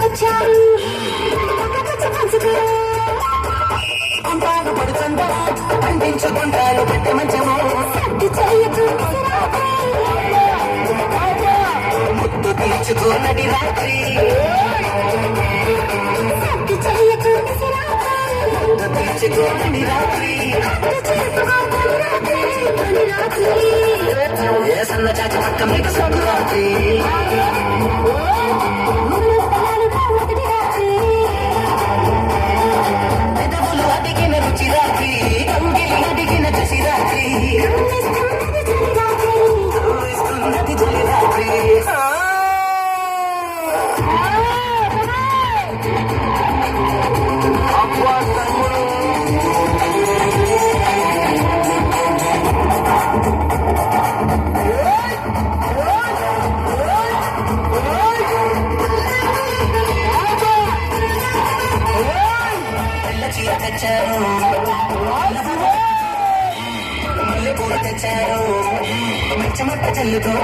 వచ్చారు కొంటాను పడుతుందా పండించుకుంటాను పెద్ద మంచము ముద్దు తీర్చుకోనటి రాత్రి ముద్దు తీర్చుకోనటి రాత్రి ఏ సన్న చాచి పక్క మీద సంక్రాంతి పెదవులు అడిగిన రుచి రాత్రి కంగిలి అడిగిన కసి రాత్రి ఇస్తున్నది జలి రాత్రి అబ్బా తమ్ముడు తెచ్చారు మళ్ళీ పూలు తెచ్చారు మెచ్చమట్ట చెల్లుతో